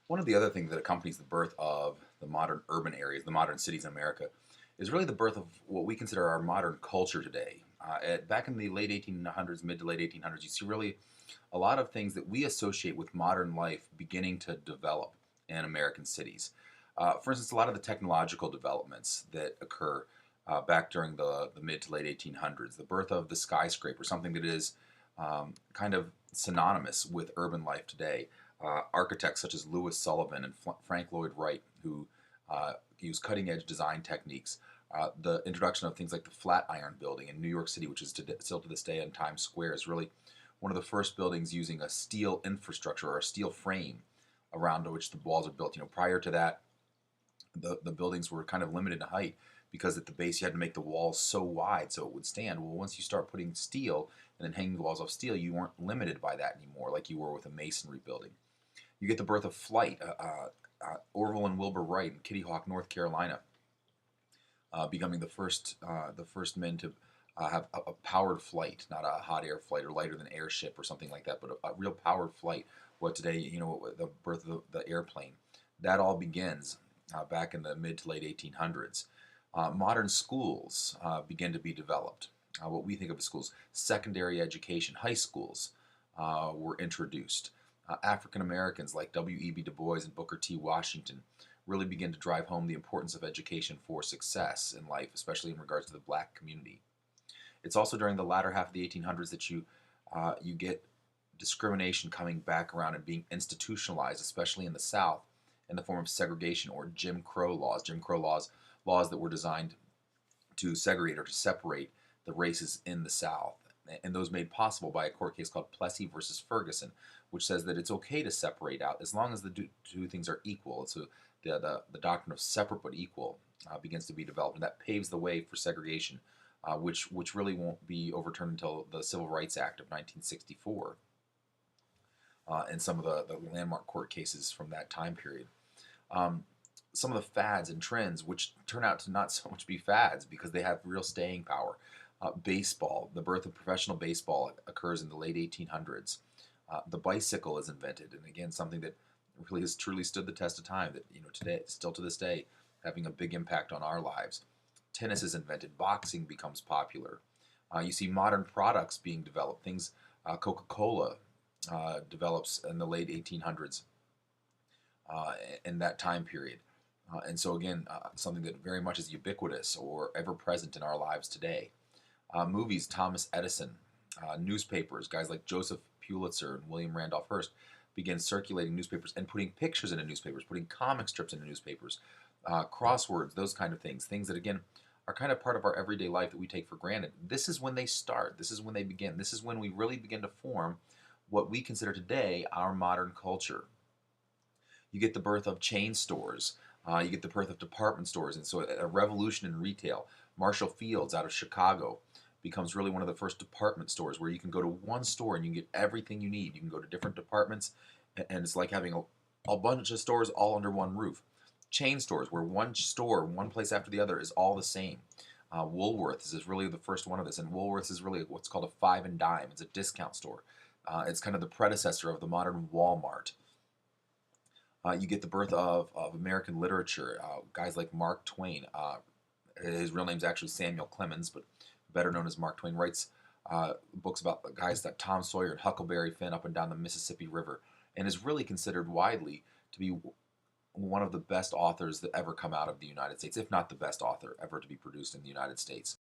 One of the other things that accompanies the birth of the modern urban areas, the modern cities in America, is really the birth of what we consider our modern culture today. Back in the late 1800s, mid to late 1800s, you see really a lot of things that we associate with modern life beginning to develop in American cities. For instance, a lot of the technological developments that occur back during the mid to late 1800s, the birth of the skyscraper, something that is kind of synonymous with urban life today. Architects such as Louis Sullivan and Frank Lloyd Wright, who use cutting edge design techniques. The introduction of things like the Flatiron Building in New York City, which is still to this day in Times Square, is really one of the first buildings using a steel infrastructure or a steel frame around which the walls are built. Prior to that, the buildings were kind of limited in height because at the base you had to make the walls so wide so it would stand. Well, once you start putting steel and then hanging the walls off steel, you weren't limited by that anymore like you were with a masonry building. You get the birth of flight. Orville and Wilbur Wright in Kitty Hawk, North Carolina, becoming the first men to have a powered flight, not a hot air flight or lighter than airship or something like that, but a real powered flight. What today, the birth of the airplane, that all begins back in the mid to late 1800s. Modern schools begin to be developed. What we think of as schools, secondary education, high schools were introduced. African Americans like W.E.B. Du Bois and Booker T. Washington really begin to drive home the importance of education for success in life, especially in regards to the black community. It's also during the latter half of the 1800s that you get discrimination coming back around and being institutionalized, especially in the South, in the form of segregation or Jim Crow laws. Jim Crow laws that were designed to segregate or to separate the races in the South, and those made possible by a court case called Plessy versus Ferguson, which says that it's okay to separate out as long as the two things are equal. So the doctrine of separate but equal begins to be developed, and that paves the way for segregation, which really won't be overturned until the Civil Rights Act of 1964 and some of the landmark court cases from that time period. Some of the fads and trends, which turn out to not so much be fads because they have real staying power. Baseball, the birth of professional baseball occurs in the late 1800s. The bicycle is invented, and again, something that really has truly stood the test of time. That today, still to this day, having a big impact on our lives. Tennis is invented. Boxing becomes popular. You see modern products being developed. Things Coca-Cola develops in the late 1800s in that time period. And so again, something that very much is ubiquitous or ever present in our lives today. Movies, Thomas Edison. Newspapers, guys like Joseph Pulitzer and William Randolph Hearst began circulating newspapers and putting pictures into newspapers, putting comic strips into newspapers, crosswords, those kind of things. Things that, again, are kind of part of our everyday life that we take for granted. This is when they start. This is when they begin. This is when we really begin to form what we consider today our modern culture. You get the birth of chain stores. You get the birth of department stores. And so a revolution in retail. Marshall Fields out of Chicago becomes really one of the first department stores where you can go to one store and you can get everything you need. You can go to different departments, and it's like having a bunch of stores all under one roof. Chain stores, where one store, one place after the other, is all the same. Woolworths is really the first one of this, and Woolworths is really what's called a five and dime. It's a discount store. It's kind of the predecessor of the modern Walmart. You get the birth of American literature. Guys like Mark Twain. His real name's actually Samuel Clemens, but better known as Mark Twain, writes books about the guys that Tom Sawyer and Huckleberry Finn up and down the Mississippi River, and is really considered widely to be one of the best authors that ever come out of the United States, if not the best author ever to be produced in the United States.